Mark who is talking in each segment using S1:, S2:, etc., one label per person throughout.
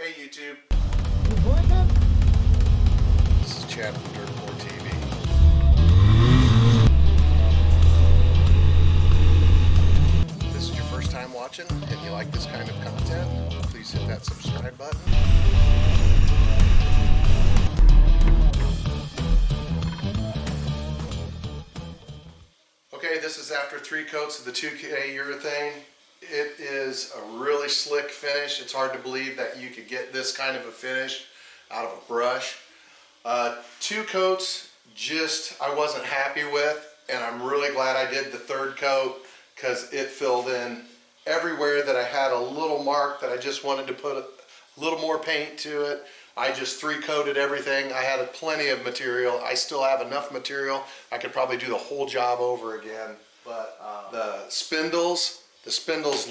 S1: Hey YouTube.
S2: Record them?
S1: This is Chad from Dirtboard TV. If this is your first time watching and you like this kind of content, please hit that subscribe button. Okay, this is after 3 coats of the 2K urethane. It is a really slick finish. It's hard to believe that you could get this kind of a finish out of a brush. 2 coats I wasn't happy with, and I'm really glad I did the 3rd coat because it filled in everywhere that I had a little mark that I just wanted to put a little more paint to it. I just 3-coated everything. I had plenty of material. I still have enough material. I could probably do the whole job over again. But the spindles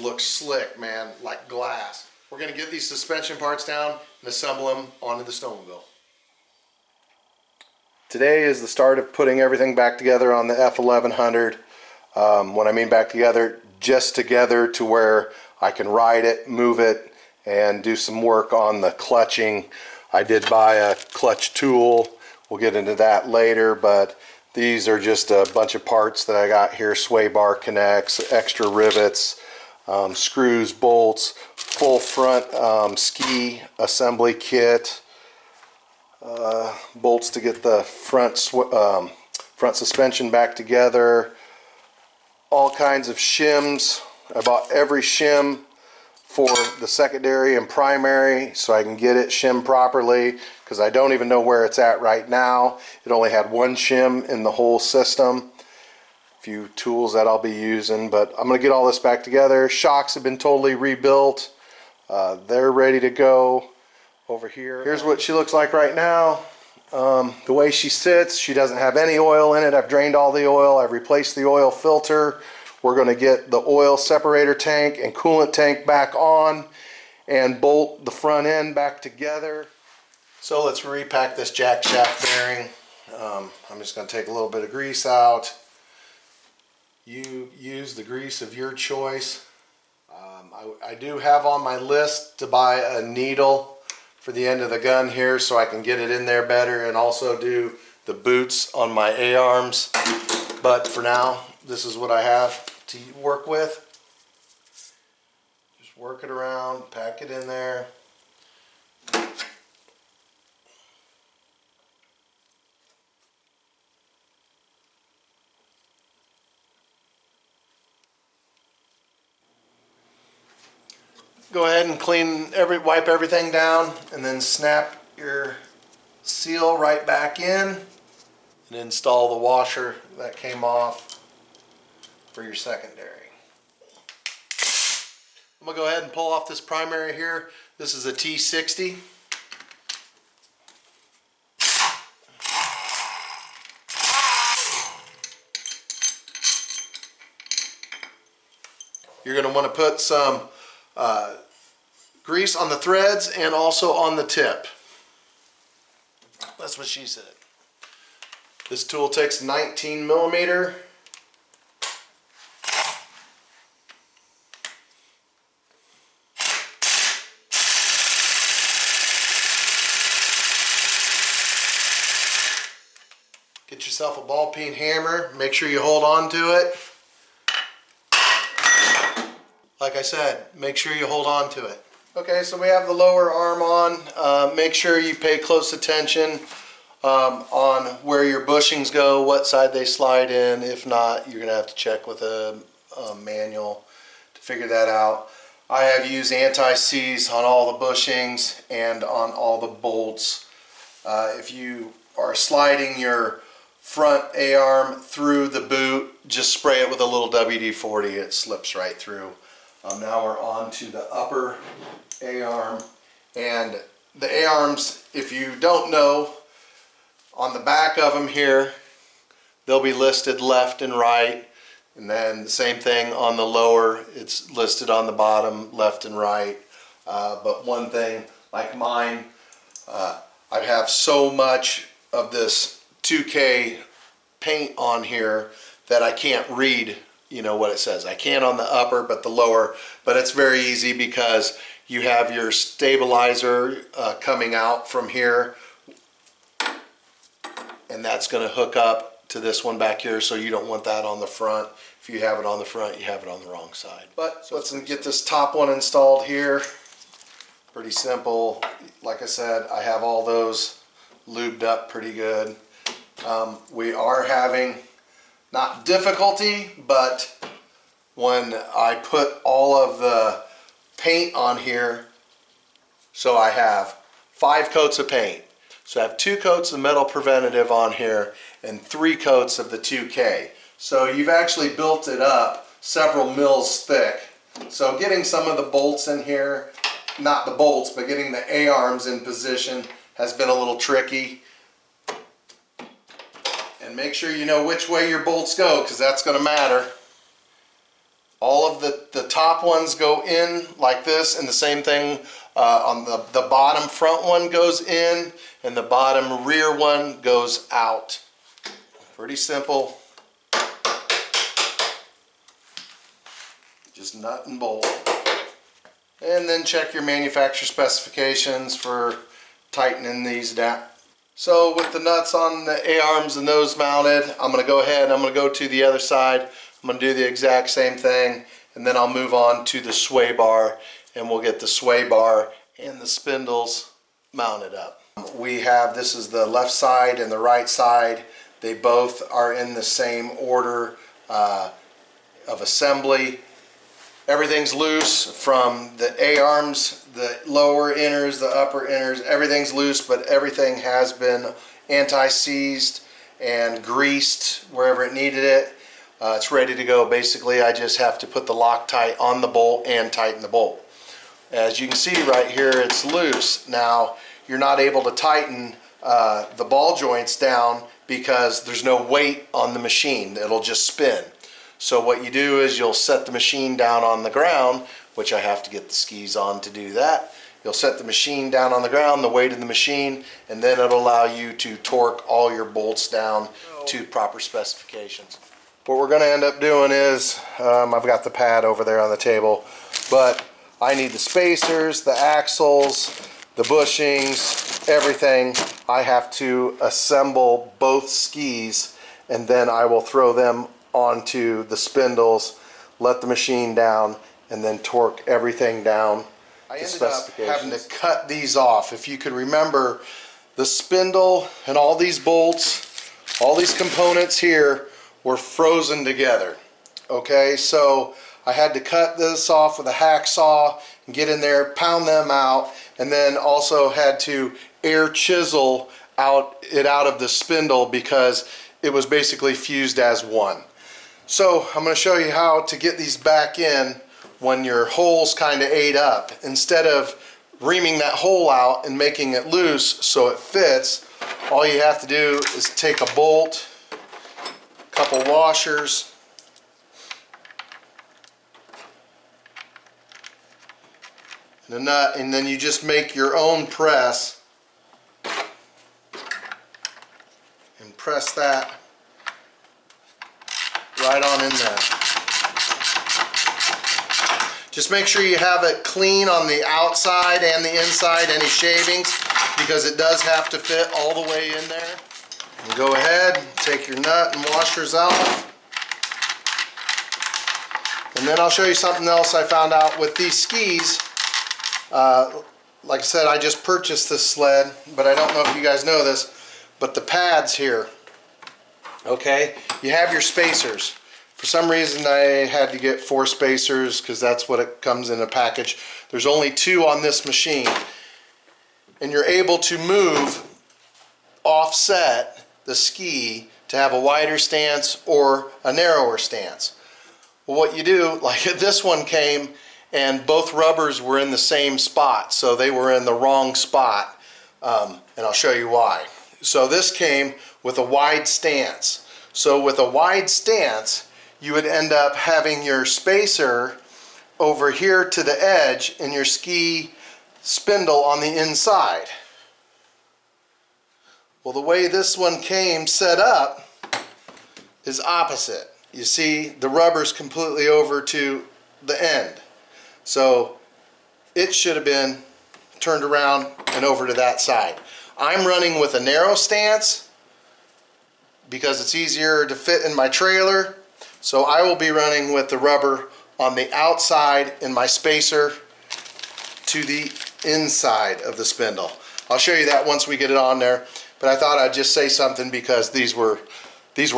S1: look slick, man, like glass. We're gonna get these suspension parts down and assemble them onto the snowmobile. Today is the start of putting everything back together on the F1100. When I mean back together, just together to where I can ride it, move it, and do some work on the clutching. I did buy a clutch tool. We'll get into that later, but these are just a bunch of parts that I got here. Sway bar connects, extra rivets, screws, bolts, full front ski assembly kit, bolts to get the front suspension back together, all kinds of shims. I bought every shim for the secondary and primary so I can get it shimmed properly, because I don't even know where it's at right now. It only had 1 shim in the whole system. A few tools that I'll be using, but I'm going to get all this back together. Shocks have been totally rebuilt. They're ready to go over here. Here's what she looks like right now. The way she sits, she doesn't have any oil in it. I've drained all the oil. I've replaced the oil filter. We're going to get the oil separator tank and coolant tank back on and bolt the front end back together. So let's repack this jack shaft bearing. I'm just going to take a little bit of grease out. You use the grease of your choice. I do have on my list to buy a needle for the end of the gun here so I can get it in there better, and also do the boots on my A-arms. But for now, this is what I have to work with. Just work it around, pack it in there. Go ahead and wipe everything down, and then snap your seal right back in and install the washer that came off for your secondary. I'm going to go ahead and pull off this primary here. This is a T60. You're going to want to put some grease on the threads and also on the tip. That's what she said. This tool takes 19 millimeter. Get yourself a ball peen hammer. Make sure you hold on to it. Like I said, make sure you hold on to it. Okay, so we have the lower arm on. Make sure you pay close attention on where your bushings go, what side they slide in. If not, you're gonna have to check with a manual to figure that out. I have used anti-seize on all the bushings and on all the bolts. If you are sliding your front A-arm through the boot, just spray it with a little WD-40. It slips right through. Now we're on to the upper A-arm, and the A-arms, if you don't know, on the back of them here, they'll be listed left and right, and then the same thing on the lower, it's listed on the bottom left and right. But one thing, like mine, I have so much of this 2K paint on here that I can't read, you know, what it says. I can on the upper, but the lower, but it's very easy because You have your stabilizer coming out from here, and that's going to hook up to this one back here, so you don't want that on the front. If you have it on the front, you have it on the wrong side. But so let's get this top one installed here. Pretty simple. Like I said, I have all those lubed up pretty good. We are having not difficulty, but when I put all of the paint on here, so I have 5 coats of paint. So I have 2 coats of metal preventative on here and 3 coats of the 2K. So you've actually built it up several mils thick. So getting some of the bolts in here, not the bolts, but getting the A-arms in position has been a little tricky. And make sure you know which way your bolts go, because that's going to matter. All of the top ones go in like this, and the same thing on the bottom front one goes in, and the bottom rear one goes out. Pretty simple. Just nut and bolt. And then check your manufacturer specifications for tightening these down. So with the nuts on the A-arms and those mounted, I'm going to go ahead, I'm going to go to the other side. I'm going to do the exact same thing, and then I'll move on to the sway bar, and we'll get the sway bar and the spindles mounted up. We have, this is the left side and the right side. They both are in the same order of assembly. Everything's loose from the A-arms, the lower inners, the upper inners, everything's loose, but everything has been anti-seized and greased wherever it needed it. It's ready to go. Basically, I just have to put the Loctite on the bolt and tighten the bolt. As you can see right here, it's loose. Now, you're not able to tighten the ball joints down because there's no weight on the machine. It'll just spin. So what you do is you'll set the machine down on the ground, which I have to get the skis on to do that. You'll set the machine down on the ground, the weight of the machine, and then it'll allow you to torque all your bolts down to proper specifications. What we're going to end up doing is, I've got the pad over there on the table, but I need the spacers, the axles, the bushings, everything. I have to assemble both skis, and then I will throw them onto the spindles, let the machine down, and then torque everything down to specifications. I ended up having to cut these off. If you can remember, the spindle and all these bolts, all these components here were frozen together. Okay, so I had to cut this off with a hacksaw and get in there, pound them out, and then also had to air chisel it out of the spindle because it was basically fused as one. So I'm going to show you how to get these back in when your hole's kind of ate up. Instead of reaming that hole out and making it loose so it fits, all you have to do is take a bolt, a couple washers, and a nut, and then you just make your own press and press that right on in there. Just make sure you have it clean on the outside and the inside, any shavings, because it does have to fit all the way in there. And go ahead, take your nut and washers out. And then I'll show you something else I found out with these skis. Like I said, I just purchased this sled, but I don't know if you guys know this, but the pads here, okay, you have your spacers. For some reason I had to get 4 spacers because that's what it comes in a package. There's only 2 on this machine, and you're able to move, offset the ski to have a wider stance or a narrower stance. Well, what you do, like this one came and both rubbers were in the same spot, so they were in the wrong spot, and I'll show you why. So this came with a wide stance. So with a wide stance, you would end up having your spacer over here to the edge and your ski spindle on the inside. Well, the way this one came set up is opposite. You see, the rubber's completely over to the end. So it should have been turned around and over to that side. I'm running with a narrow stance because it's easier to fit in my trailer. So I will be running with the rubber on the outside in my spacer to the inside of the spindle. I'll show you that once we get it on there, but I thought I'd just say something because these were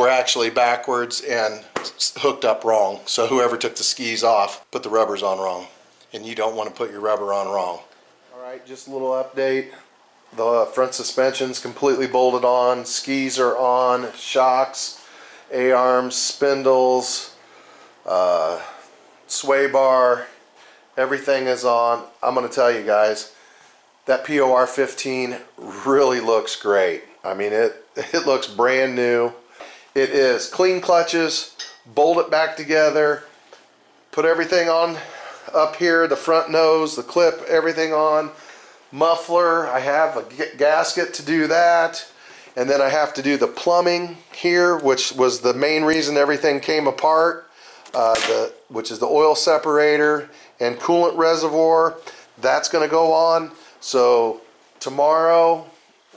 S1: actually backwards and hooked up wrong. So whoever took the skis off put the rubbers on wrong, and you don't want to put your rubber on wrong. All right, just a little update. The front suspension's completely bolted on, skis are on, shocks, A-arms, spindles, sway bar, everything is on. I'm going to tell you guys, that POR 15 really looks great. I mean, it looks brand new. It is clean clutches, bolt it back together, put everything on up here, the front nose, the clip, everything on. Muffler, I have a gasket to do that. And then I have to do the plumbing here, which was the main reason everything came apart, which is the oil separator and coolant reservoir. That's going to go on. So tomorrow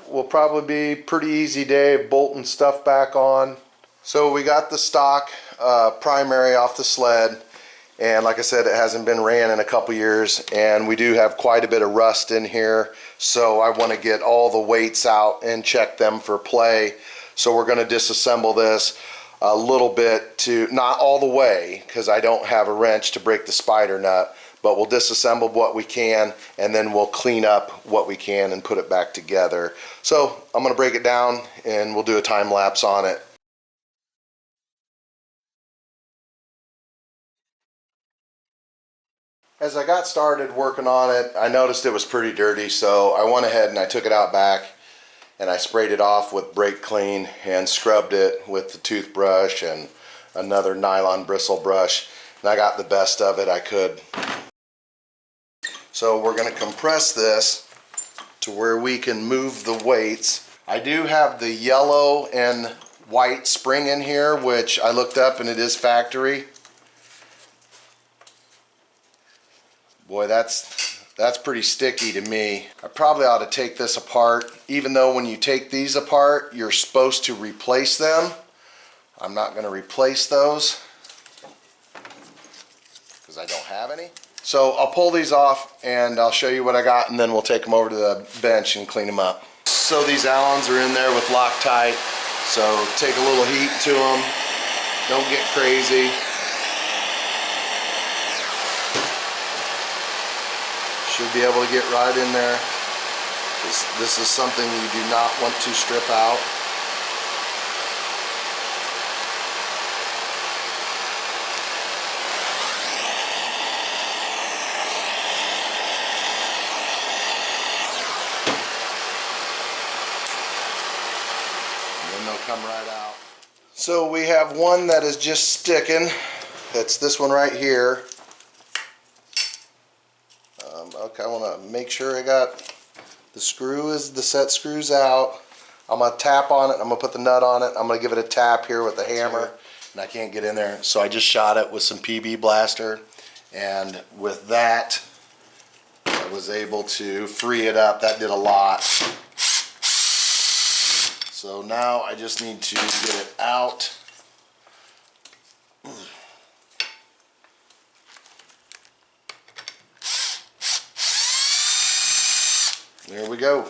S1: will probably be a pretty easy day bolting stuff back on. So we got the stock primary off the sled, and like I said, it hasn't been ran in a couple years, and we do have quite a bit of rust in here, so I want to get all the weights out and check them for play. So we're going to disassemble this a little bit, to not all the way because I don't have a wrench to break the spider nut, but we'll disassemble what we can, and then we'll clean up what we can and put it back together. So I'm going to break it down and we'll do a time lapse on it. As I got started working on it, I noticed it was pretty dirty, so I went ahead and I took it out back and I sprayed it off with brake clean and scrubbed it with the toothbrush and another nylon bristle brush, and I got the best of it I could. So we're going to compress this to where we can move the weights. I do have the yellow and white spring in here, which I looked up and it is factory. Boy, that's pretty sticky to me. I probably ought to take this apart, even though when you take these apart, you're supposed to replace them. I'm not going to replace those because I don't have any. So I'll pull these off and I'll show you what I got, and then we'll take them over to the bench and clean them up. So these Allens are in there with Loctite, so take a little heat to them. Don't get crazy. Should be able to get right in there. This is something you do not want to strip out. Come right out. So we have one that is just sticking. That's this one right here. Okay, I want to make sure I got the set screws out. I'm going to tap on it. I'm going to put the nut on it. I'm going to give it a tap here with the hammer, and I can't get in there. So I just shot it with some PB Blaster, and with that I was able to free it up. That did a lot. So now I just need to get it out. There we go.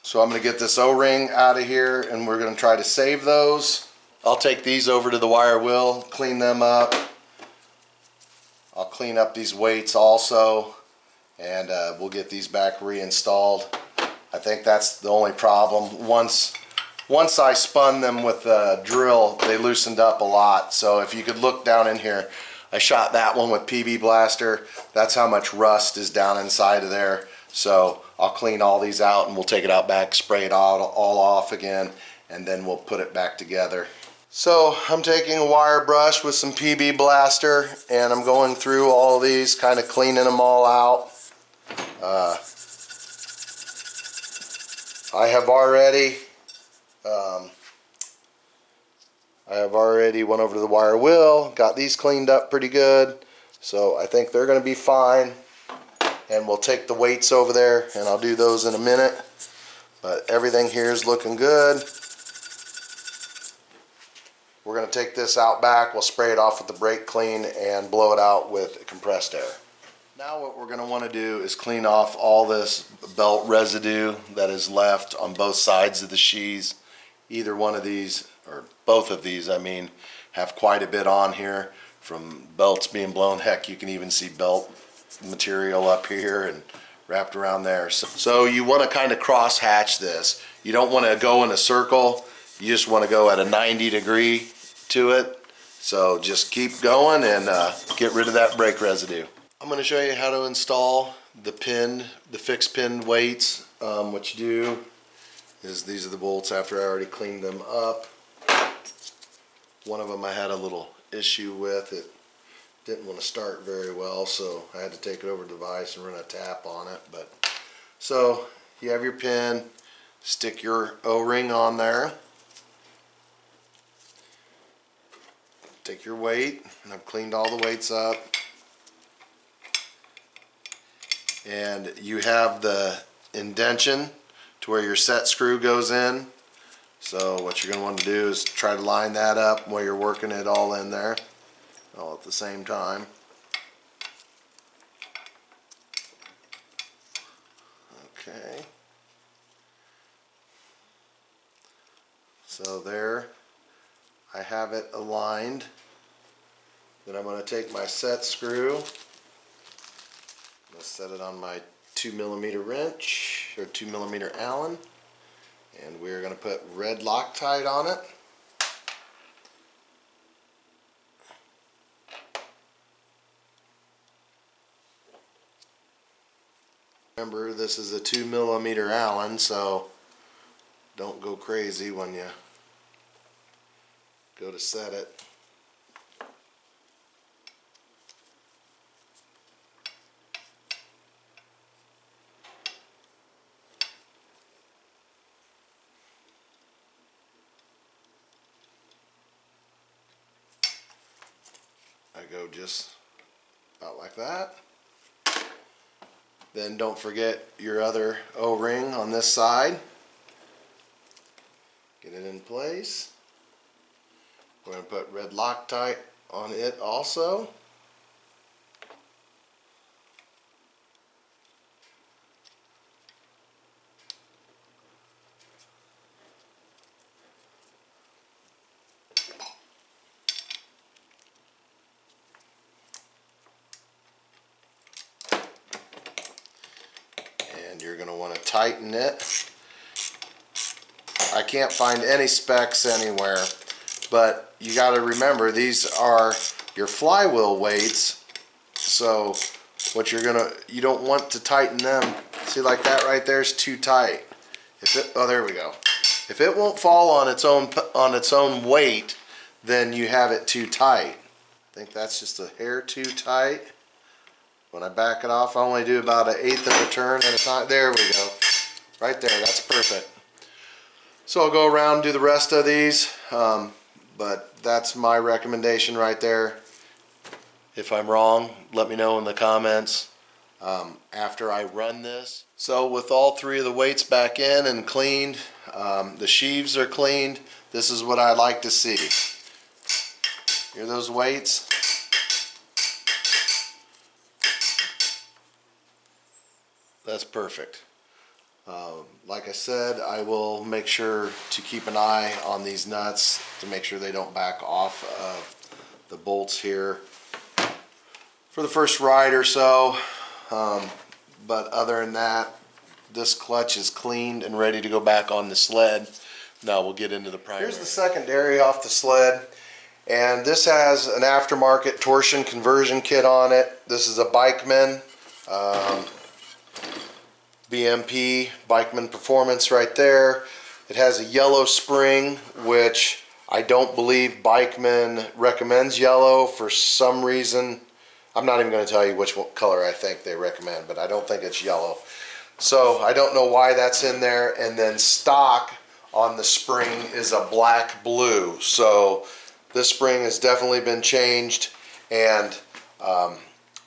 S1: So I'm going to get this O-ring out of here, and we're going to try to save those. I'll take these over to the wire wheel, clean them up. I'll clean up these weights also, and we'll get these back reinstalled. I think that's the only problem. Once I spun them with the drill, they loosened up a lot. So if you could look down in here, I shot that one with PB Blaster. That's how much rust is down inside of there. So I'll clean all these out, and we'll take it out back, spray it all off again, and then we'll put it back together. So I'm taking a wire brush with some PB Blaster, and I'm going through all of these, kind of cleaning them all out. I have already went over to the wire wheel, got these cleaned up pretty good. So I think they're going to be fine, and we'll take the weights over there and I'll do those in a minute. But everything here is looking good. We're going to take this out back, we'll spray it off with the brake clean and blow it out with compressed air. Now what we're going to want to do is clean off all this belt residue that is left on both sides of the sheaths. Either one of these, or both of these I mean, have quite a bit on here from belts being blown. Heck, you can even see belt material up here and wrapped around there. So you want to kind of cross hatch this. You don't want to go in a circle, you just want to go at a 90-degree to it. So just keep going and get rid of that brake residue. I'm going to show you how to install the fixed pin weights. What you do is, these are the bolts after I already cleaned them up. One of them I had a little issue with. It didn't want to start very well, so I had to take it over to the device and run a tap on it. But so you have your pin, stick your O-ring on there, take your weight, and I've cleaned all the weights up, and you have the indention to where your set screw goes in. So what you're going to want to do is try to line that up while you're working it all in there, all at the same time. Okay. So there, I have it aligned. Then I'm going to take my set screw. I'm going to set it on my 2mm wrench, or 2mm Allen. And we're going to put red Loctite on it. Remember, this is a 2mm Allen, so don't go crazy when you go to set it. I go just about like that. Then don't forget your other O-ring on this side. Get it in place. We're going to put red Loctite on it also. And you're going to want to tighten it. I can't find any specs anywhere, but you got to remember, these are your flywheel weights. So what you don't want to tighten them. See, like that right there is too tight. Oh, there we go. If it won't fall on its own weight, then you have it too tight. I think that's just a hair too tight. When I back it off, I only do about 1/8 of a turn at a time. There we go. Right there, that's perfect. So I'll go around and do the rest of these, but that's my recommendation right there. If I'm wrong, let me know in the comments after I run this. So with all 3 of the weights back in and cleaned, the sheaves are cleaned, this is what I like to see. Hear those weights? That's perfect. Like I said, I will make sure to keep an eye on these nuts to make sure they don't back off of the bolts here for the first ride or so. But other than that, this clutch is cleaned and ready to go back on the sled. Now we'll get into the primary. Here's the secondary off the sled, and this has an aftermarket torsion conversion kit on it. This is a Bikeman BMP Bikeman Performance right there. It has a yellow spring, which I don't believe Bikeman recommends yellow for some reason. I'm not even going to tell you which color I think they recommend, but I don't think it's yellow. So I don't know why that's in there. And then stock on the spring is a black blue. So this spring has definitely been changed, and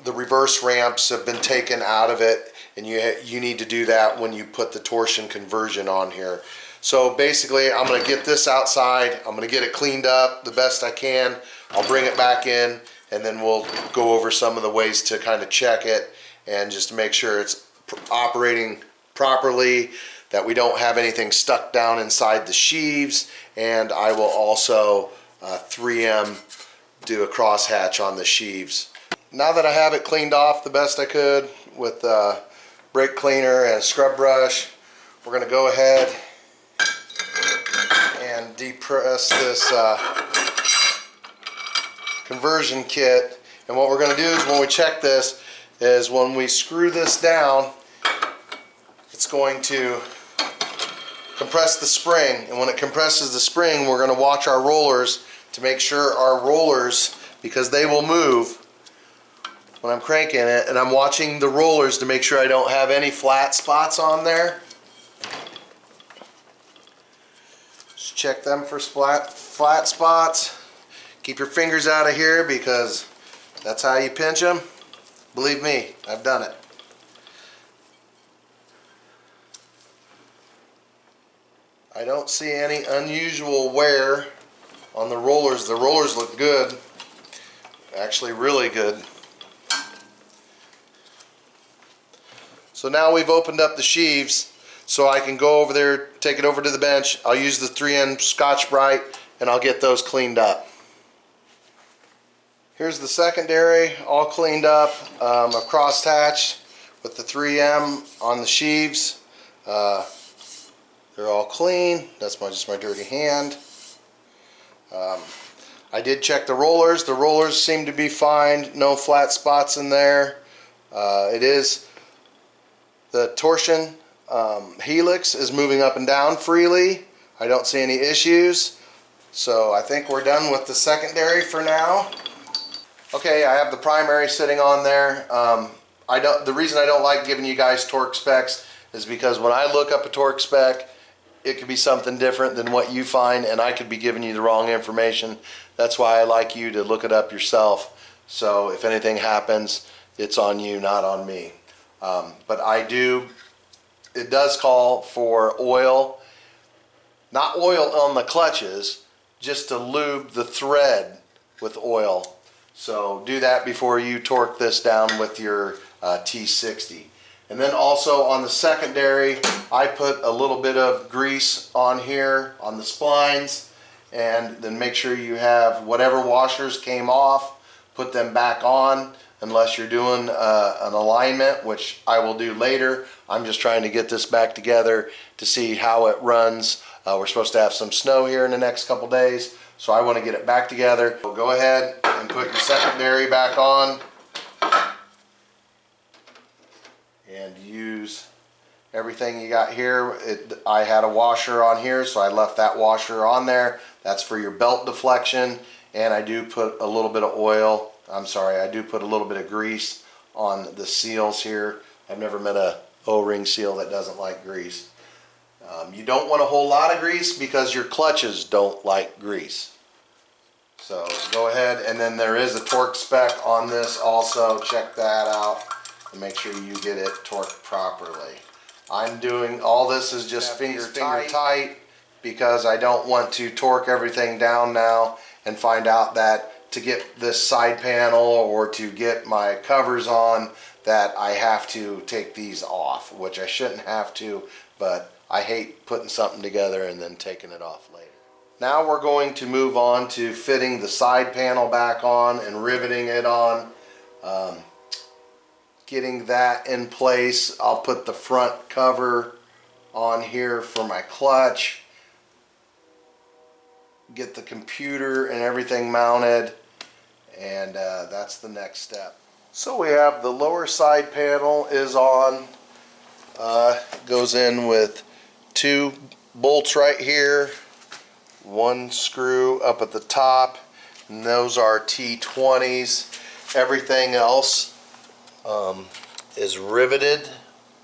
S1: the reverse ramps have been taken out of it, and you need to do that when you put the torsion conversion on here. So basically, I'm going to get this outside. I'm going to get it cleaned up the best I can. I'll bring it back in, and then we'll go over some of the ways to kind of check it and just to make sure it's operating properly, that we don't have anything stuck down inside the sheaves, and I will also 3M do a crosshatch on the sheaves. Now that I have it cleaned off the best I could with brake cleaner and scrub brush, we're going to go ahead and depress this conversion kit. And what we're going to do is when we check this is when we screw this down, it's going to compress the spring, and when it compresses the spring, we're going to watch our rollers to make sure our rollers, because they will move when I'm cranking it, and I'm watching the rollers to make sure I don't have any flat spots on there. Just check them for flat spots. Keep your fingers out of here because that's how you pinch them. Believe me, I've done it. I don't see any unusual wear on the rollers. The rollers look good, actually really good. So now we've opened up the sheaves, so I can go over there, take it over to the bench. I'll use the 3M Scotch-Brite and I'll get those cleaned up. Here's the secondary all cleaned up. I've crosshatched with the 3M on the sheaves. They're all clean. That's just my dirty hand. I did check the rollers. The rollers seem to be fine. No flat spots in there. It is the torsion helix is moving up and down freely. I don't see any issues. So I think we're done with the secondary for now. Okay, I have the primary sitting on there. The reason I don't like giving you guys torque specs is because when I look up a torque spec, it could be something different than what you find, and I could be giving you the wrong information. That's why I like you to look it up yourself. So if anything happens, it's on you, not on me. But it does call for oil, not oil on the clutches, just to lube the thread with oil. So do that before you torque this down with your T60. And then also on the secondary, I put a little bit of grease on here on the splines, and then make sure you have whatever washers came off, put them back on, unless you're doing an alignment, which I will do later. I'm just trying to get this back together to see how it runs. We're supposed to have some snow here in the next couple days, so I want to get it back together. So go ahead and put your secondary back on and use everything you got here. I had a washer on here, so I left that washer on there. That's for your belt deflection, and I do put a little bit of oil. I do put a little bit of grease on the seals here. I've never met a O-ring seal that doesn't like grease. You don't want a whole lot of grease because your clutches don't like grease. So go ahead, and then there is a torque spec on this also. Check that out and make sure you get it torqued properly. I'm doing all this is just finger tight because I don't want to torque everything down now and find out that to get this side panel or to get my covers on that I have to take these off, which I shouldn't have to, but I hate putting something together and then taking it off later. Now we're going to move on to fitting the side panel back on and riveting it on. Getting that in place, I'll put the front cover on here for my clutch. Get the computer and everything mounted, and that's the next step. So we have the lower side panel is on. Goes in with 2 bolts right here, 1 screw up at the top, and those are T20s. Everything else is riveted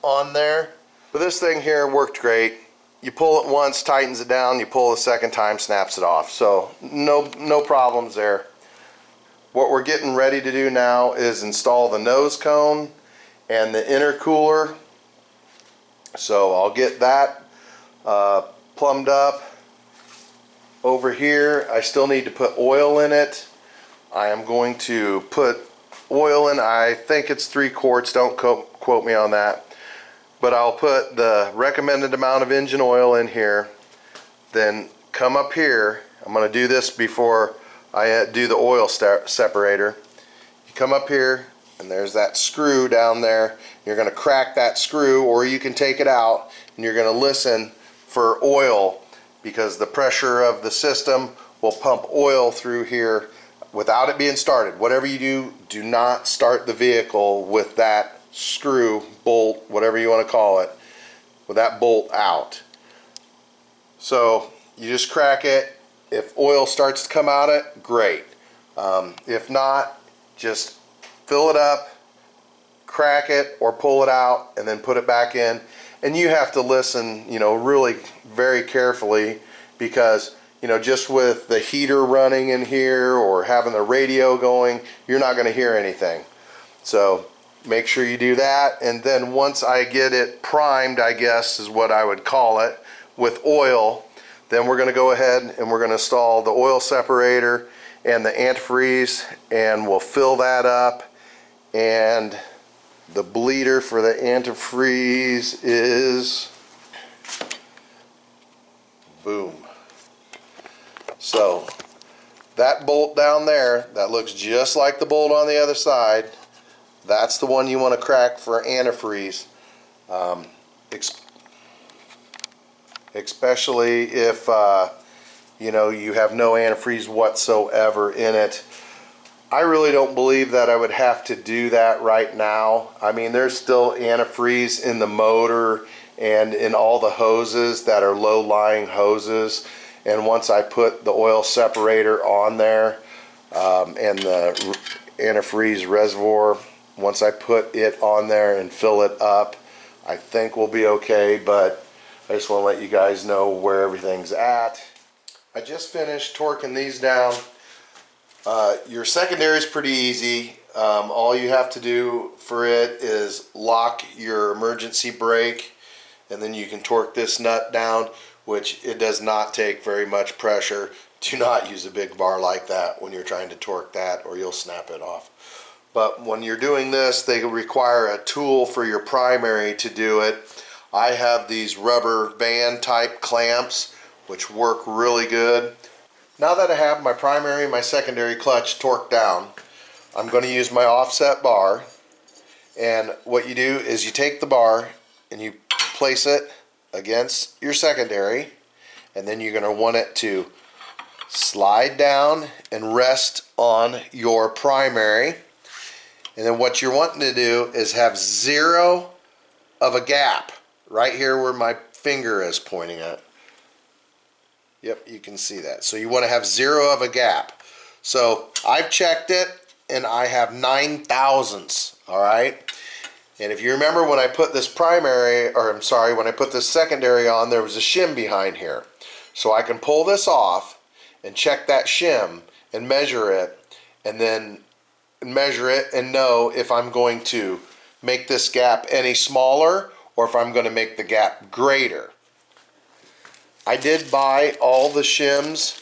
S1: on there. But this thing here worked great. You pull it once, tightens it down, you pull the second time, snaps it off. So no problems there. what we're getting ready to do now is install the nose cone and the intercooler. So I'll get that plumbed up. Over here, I still need to put oil in it. I am going to put oil in, I think it's 3 quarts, don't quote me on that. But I'll put the recommended amount of engine oil in here, then come up here. I'm going to do this before I do the oil separator. You come up here, and there's that screw down there. You're going to crack that screw, or you can take it out, and you're going to listen for oil, because the pressure of the system will pump oil through here without it being started. Whatever you do, do not start the vehicle with that screw, bolt, whatever you want to call it, with that bolt out. So you just crack it. If oil starts to come out of it, great. If not, just fill it up, crack it, or pull it out, and then put it back in. And you have to listen, really very carefully, because just with the heater running in here or having the radio going, you're not going to hear anything. So make sure you do that. And then once I get it primed, I guess is what I would call it, with oil, then we're going to go ahead and we're going to install the oil separator and the antifreeze, and we'll fill that up. And the bleeder for the antifreeze is, boom. So that bolt down there, that looks just like the bolt on the other side, that's the one you want to crack for antifreeze. Especially if you have no antifreeze whatsoever in it. I really don't believe that I would have to do that right now. I mean, there's still antifreeze in the motor and in all the hoses that are low-lying hoses. And once I put the oil separator on there and the antifreeze reservoir, once I put it on there and fill it up, I think we'll be okay. But I just want to let you guys know where everything's at. I just finished torquing these down. Your secondary is pretty easy. All you have to do for it is lock your emergency brake, and then you can torque this nut down, which it does not take very much pressure. Do not use a big bar like that when you're trying to torque that, or you'll snap it off. But when you're doing this, they require a tool for your primary to do it. I have these rubber band type clamps, which work really good. Now that I have my primary and my secondary clutch torqued down, I'm going to use my offset bar. And what you do is you take the bar and you place it against your secondary, and then you're going to want it to slide down and rest on your primary. And then what you're wanting to do is have 0 of a gap right here where my finger is pointing at. Yep, you can see that. So you want to have 0 of a gap. So I've checked it, and I have 9 thousandths. All right. And if you remember, when I put this primary, or I'm sorry, when I put this secondary on, there was a shim behind here. So I can pull this off and check that shim and measure it, and then measure it and know if I'm going to make this gap any smaller or if I'm going to make the gap greater. I did buy all the shims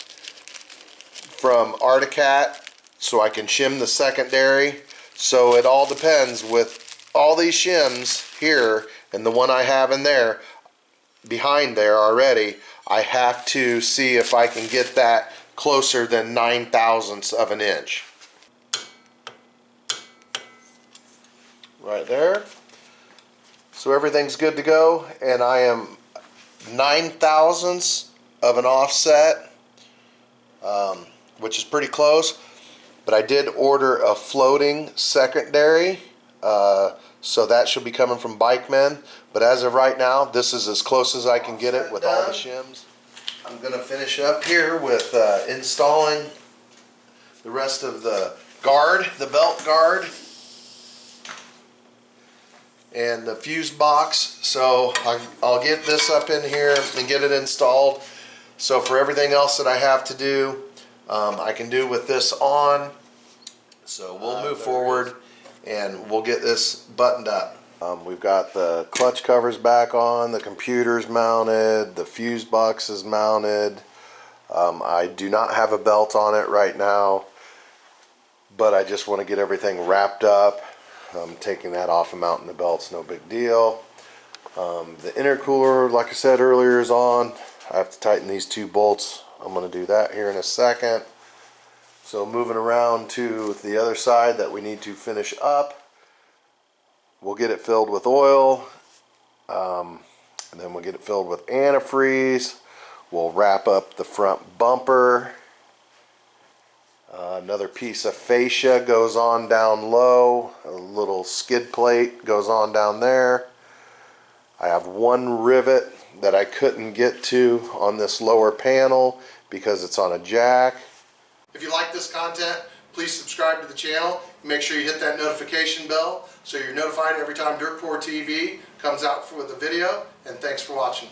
S1: from Articat so I can shim the secondary. So it all depends with all these shims here and the one I have in there, behind there already. I have to see if I can get that closer than 9 thousandths of an inch. Right there. So everything's good to go, and I am 9 thousandths of an offset, which is pretty close. But I did order a floating secondary, so that should be coming from Bikemen. But as of right now, this is as close as I can get it with all the shims. I'm going to finish up here with installing the rest of the guard, the belt guard, and the fuse box. So I'll get this up in here and get it installed. So for everything else that I have to do, I can do with this on. So we'll move forward and we'll get this buttoned up. We've got the clutch covers back on, the computer's mounted, the fuse box is mounted. I do not have a belt on it right now, but I just want to get everything wrapped up. Taking that off and mounting the belt's no big deal. The intercooler, like I said earlier, is on. I have to tighten these two bolts. I'm going to do that here in a second. So moving around to the other side that we need to finish up. We'll get it filled with oil, and then we'll get it filled with antifreeze. We'll wrap up the front bumper. Another piece of fascia goes on down low. A little skid plate goes on down there. I have one rivet that I couldn't get to on this lower panel because it's on a jack. If you like this content, please subscribe to the channel. Make sure you hit that notification bell so you're notified every time Dirt Poor TV comes out with a video. And thanks for watching.